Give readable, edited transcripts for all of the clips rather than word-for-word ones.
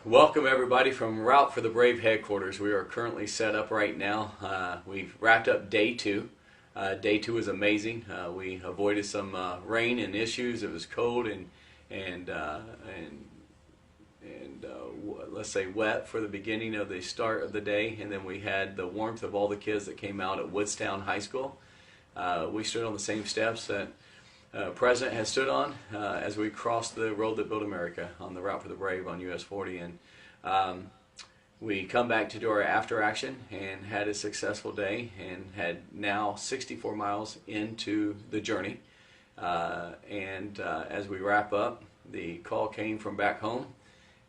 Welcome everybody from Route for the Brave headquarters. We are currently set up right now. We've wrapped up day two. Day two was amazing. We avoided some rain and issues. It was cold and let's say wet for the beginning of the start of the day, and then we had the warmth of all the kids that came out at Woodstown High School. We stood on the same steps that President has stood on as we crossed the road that built America on the Route for the Brave on US 40, and we come back to do our after action and had a successful day and had now 64 miles into the journey, and as we wrap up, the call came from back home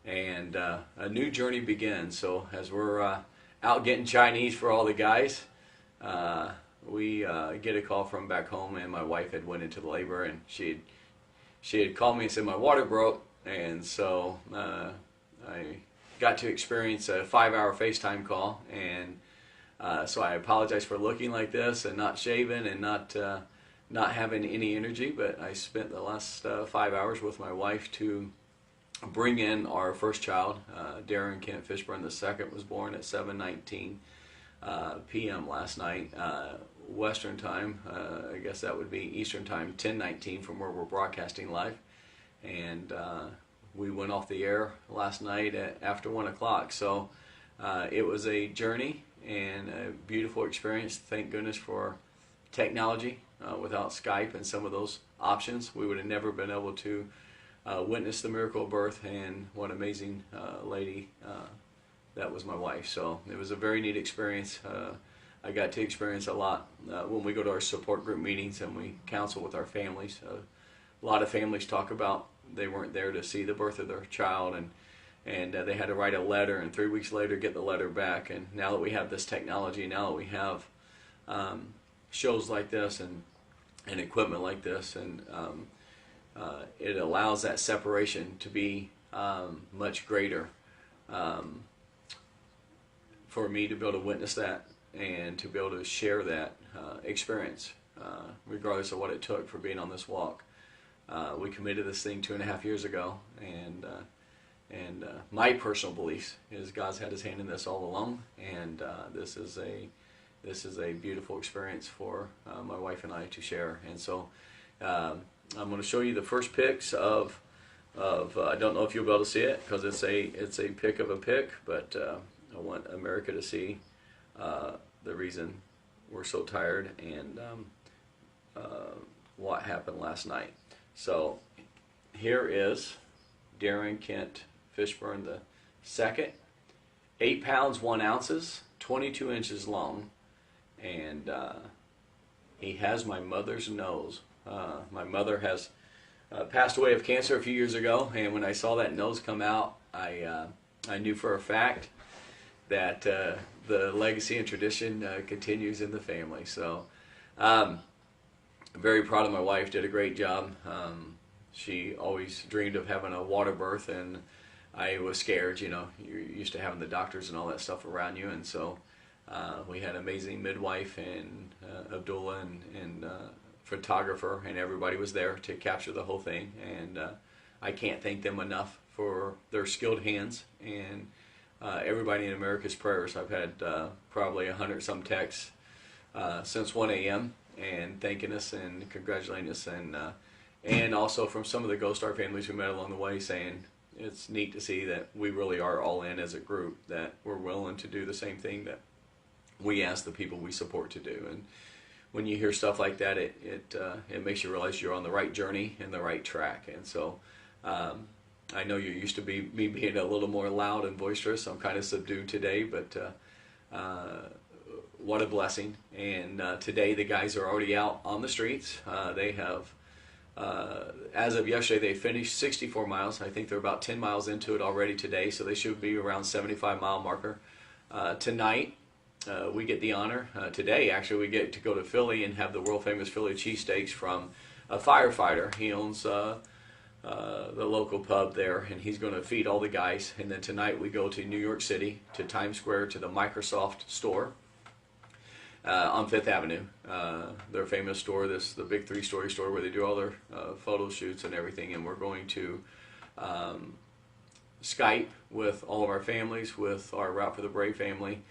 and a new journey begins. So as we're out getting Chinese for all the guys, we get a call from back home, and my wife had went into labor, and she had called me and said my water broke, and so I got to experience a 5-hour FaceTime call, and so I apologize for looking like this and not shaving and not having any energy, but I spent the last 5 hours with my wife to bring in our first child. Darin Fishburn II was born at 7:19 p.m. last night, Western time. I guess that would be Eastern time, 10:19 from where we're broadcasting live. And we went off the air last night after 1 o'clock. So it was a journey and a beautiful experience. Thank goodness for technology. Without Skype and some of those options, we would have never been able to witness the miracle of birth, and what amazing lady that was my wife. So it was a very neat experience. I got to experience a lot when we go to our support group meetings and we counsel with our families. A lot of families talk about they weren't there to see the birth of their child, and they had to write a letter, and 3 weeks later get the letter back. And now that we have this technology, now that we have shows like this and equipment like this, and it allows that separation to be much greater. For me to be able to witness that and to be able to share that experience, regardless of what it took for being on this walk. We committed this thing 2.5 years ago, and my personal belief is God's had His hand in this all along, and this is a beautiful experience for my wife and I to share. And so I'm going to show you the first pics of I don't know if you'll be able to see it because it's a pic of a pic, but I want America to see the reason we're so tired and what happened last night. So here is Darin Kent Fishburn II, 8 pounds 1 ounces, 22 inches long, and he has my mother's nose. My mother has passed away of cancer a few years ago, and when I saw that nose come out, I knew for a fact that the legacy and tradition continues in the family. So I'm very proud of my wife. Did a great job. She always dreamed of having a water birth, and I was scared. You know, you're used to having the doctors and all that stuff around you, and so we had an amazing midwife and Abdullah and photographer, and everybody was there to capture the whole thing. And I can't thank them enough for their skilled hands and everybody in America's prayers. I've had probably 100-some texts since 1 a.m. and thanking us and congratulating us, and also from some of the Ghost Star families we met along the way, saying it's neat to see that we really are all in as a group, that we're willing to do the same thing that we ask the people we support to do. And when you hear stuff like that, it makes you realize you're on the right journey and the right track. And so I know you're used to me being a little more loud and boisterous. I'm kind of subdued today, but what a blessing. And today the guys are already out on the streets. They have, as of yesterday, they finished 64 miles. I think they're about 10 miles into it already today, so they should be around 75-mile marker. Tonight, we get the honor, today actually, we get to go to Philly and have the world-famous Philly cheesesteaks from a firefighter. He owns the local pub there, and he's going to feed all the guys. And then tonight we go to New York City, to Times Square, to the Microsoft store on Fifth Avenue. Their famous store, the big 3-story store where they do all their photo shoots and everything. And we're going to Skype with all of our families, with our Route for the Brave family,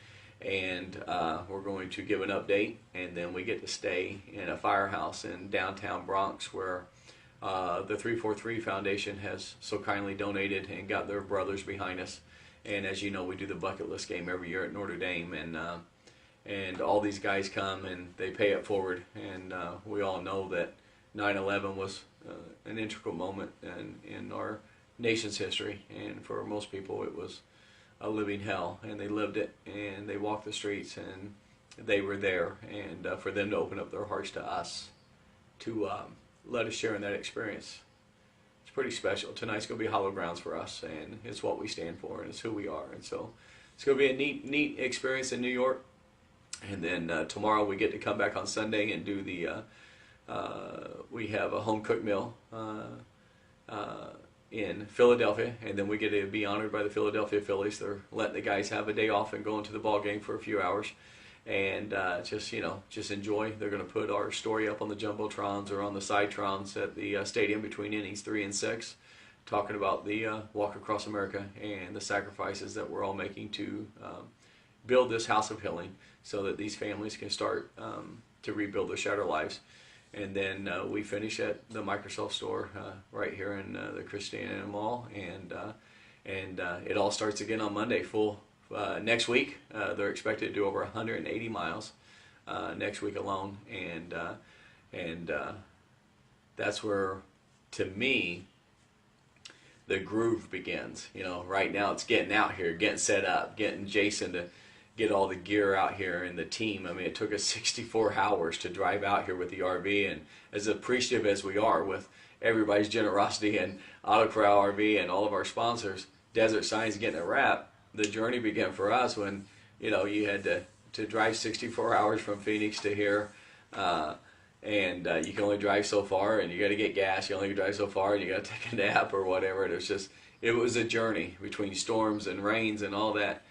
and we're going to give an update, and then we get to stay in a firehouse in downtown Bronx where the 343 Foundation has so kindly donated and got their brothers behind us. And as you know, we do the bucket list game every year at Notre Dame, and all these guys come and they pay it forward. And we all know that 9/11 was an integral moment in our nation's history, and for most people it was a living hell, and they lived it, and they walked the streets, and they were there, and for them to open up their hearts to us, to let us share in that experience, it's pretty special. Tonight's going to be hollow grounds for us, and it's what we stand for, and it's who we are, and so it's going to be a neat experience in New York. And then tomorrow we get to come back on Sunday and do the we have a home cooked meal in Philadelphia, and then we get to be honored by the Philadelphia Phillies. They're letting the guys have a day off and go into the ball game for a few hours, and just enjoy. They're going to put our story up on the jumbotrons or on the sidetrons at the stadium between innings 3 and 6, talking about the walk across America and the sacrifices that we're all making to build this house of healing, so that these families can start to rebuild their shattered lives. And then we finish at the Microsoft store right here in the Christiana Mall, and it all starts again on Monday. Full next week. They're expected to do over 180 miles next week alone, and that's where, to me, the groove begins. You know, right now it's getting out here, getting set up, getting Jason to get all the gear out here and the team. I mean, it took us 64 hours to drive out here with the RV, and as appreciative as we are with everybody's generosity and Auto Corral RV and all of our sponsors, Desert Signs getting a wrap, the journey began for us when, you know, you had to drive 64 hours from Phoenix to here, and you can only drive so far, and you got to get gas, you only drive so far, and you got to take a nap or whatever. It was a journey between storms and rains and all that.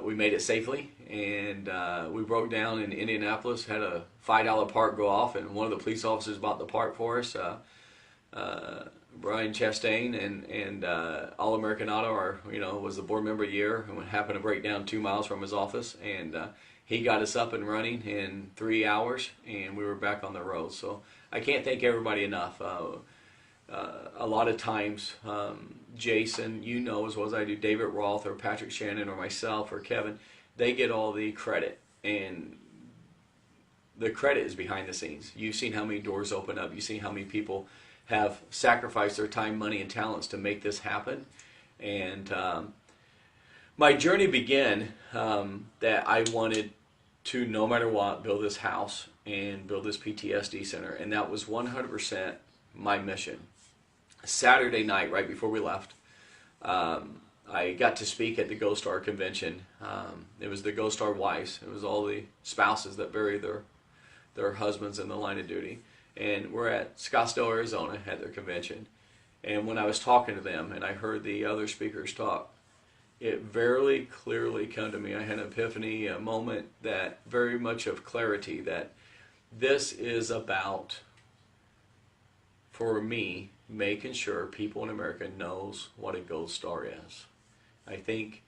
We made it safely, and we broke down in Indianapolis, had a $5 part go off, and one of the police officers bought the part for us, Brian Chastain, and All American Auto, was the board member of the year, and happened to break down 2 miles from his office, and he got us up and running in 3 hours, and we were back on the road. So I can't thank everybody enough. A lot of times, Jason, you know as well as I do, David Roth or Patrick Shannon or myself or Kevin, they get all the credit, and the credit is behind the scenes. You've seen how many doors open up. You've seen how many people have sacrificed their time, money, and talents to make this happen. And my journey began that I wanted to, no matter what, build this house and build this PTSD center, and that was 100% my mission. Saturday night, right before we left, I got to speak at the Ghost Star convention. It was the Ghost Star wives. It was all the spouses that buried their husbands in the line of duty. And we're at Scottsdale, Arizona at their convention. And when I was talking to them and I heard the other speakers talk, it very clearly came to me. I had an epiphany, a moment that very much of clarity, that this is about, for me, making sure people in America knows what a Gold Star is. I think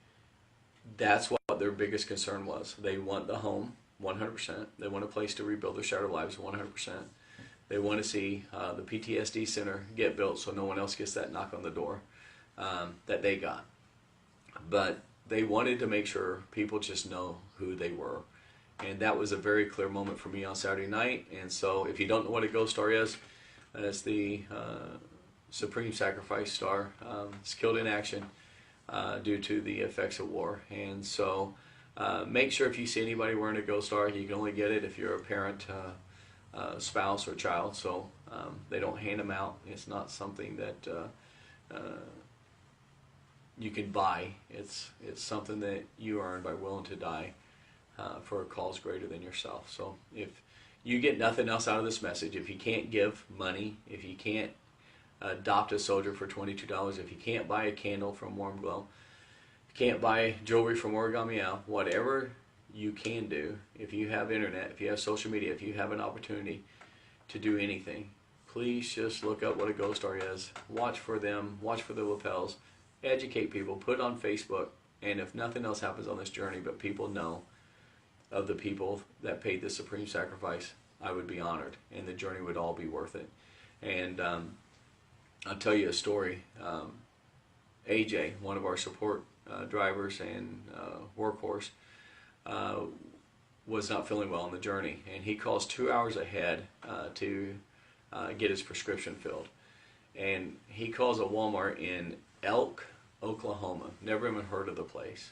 that's what their biggest concern was. They want the home, 100%. They want a place to rebuild their shattered lives, 100%. They want to see the PTSD center get built so no one else gets that knock on the door that they got. But they wanted to make sure people just know who they were. And that was a very clear moment for me on Saturday night. And so if you don't know what a Gold Star is, it's the Supreme Sacrifice Star. It's killed in action due to the effects of war. And so make sure if you see anybody wearing a Gold Star, you can only get it if you're a parent, spouse, or child. So they don't hand them out. It's not something that you can buy. It's something that you earn by willing to die for a cause greater than yourself. So if you get nothing else out of this message, if you can't give money, if you can't adopt a soldier for $22, if you can't buy a candle from Warm Glow, if you can't buy jewelry from Origami Al, whatever you can do, if you have internet, if you have social media, if you have an opportunity to do anything, please just look up what a Gold Star is. Watch for them. Watch for the lapels. Educate people. Put it on Facebook. And if nothing else happens on this journey, but people know of the people that paid the supreme sacrifice, I would be honored, and the journey would all be worth it. And I'll tell you a story. AJ, one of our support drivers and workhorse, was not feeling well on the journey, and he calls 2 hours ahead to get his prescription filled. And he calls a Walmart in Elk, Oklahoma. Never even heard of the place.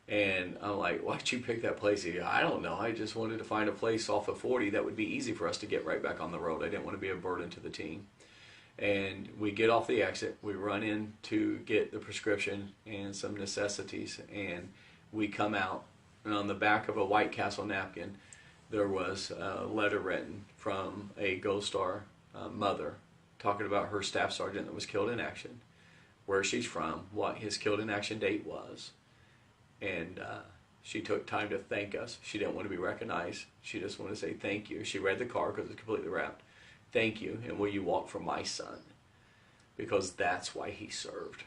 And I'm like, why'd you pick that place? He goes, I don't know. I just wanted to find a place off of 40 that would be easy for us to get right back on the road. I didn't want to be a burden to the team. And we get off the exit. We run in to get the prescription and some necessities. And we come out. And on the back of a White Castle napkin, there was a letter written from a Gold Star mother talking about her staff sergeant that was killed in action, where she's from, what his killed in action date was. And she took time to thank us. She didn't want to be recognized. She just wanted to say thank you. She read the card because it's completely wrapped. Thank you, and will you walk for my son? Because that's why he served.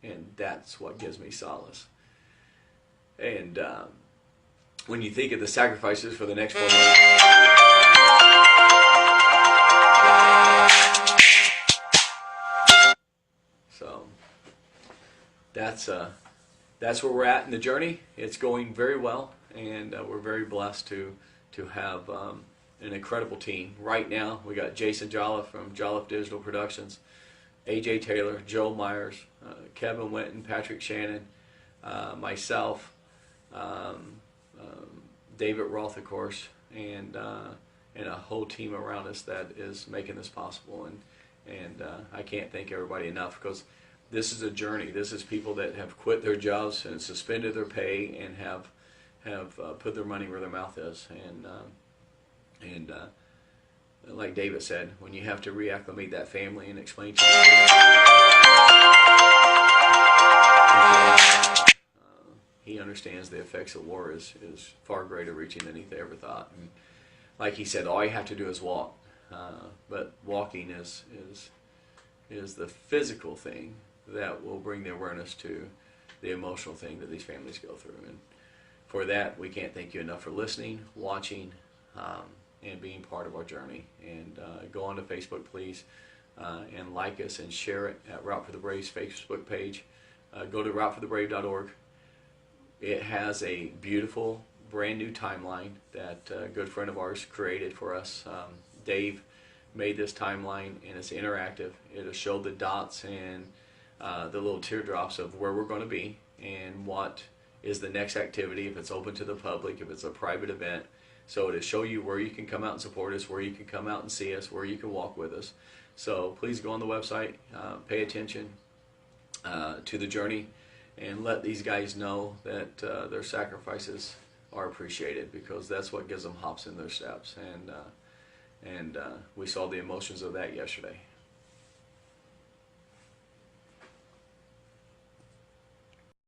And that's what gives me solace. And when you think of the sacrifices for the next 4 months, so that's where we're at in the journey. It's going very well, and we're very blessed to have an incredible team. Right now, we got Jason Jolliffe from Jolliffe Digital Productions, AJ Taylor, Joe Myers, Kevin Winton, Patrick Shannon, myself, David Roth, of course, and a whole team around us that is making this possible. And I can't thank everybody enough, because this is a journey. This is people that have quit their jobs and suspended their pay and have put their money where their mouth is. And like David said, when you have to reacclimate that family and explain to them, he understands the effects of war is far greater reaching than he ever thought. And like he said, all you have to do is walk. But walking is the physical thing that will bring the awareness to the emotional thing that these families go through. And for that, we can't thank you enough for listening, watching, and being part of our journey. And go on to Facebook, please, and like us and share it at Route for the Brave's Facebook page. Go to routeforthebrave.org. It has a beautiful, brand new timeline that a good friend of ours created for us. Dave made this timeline, and it's interactive. It'll show the dots and the little teardrops of where we're going to be and what is the next activity, if it's open to the public, if it's a private event. So it'll show you where you can come out and support us, where you can come out and see us, where you can walk with us. So please go on the website, pay attention to the journey, and let these guys know that their sacrifices are appreciated, because that's what gives them hops in their steps. And we saw the emotions of that yesterday.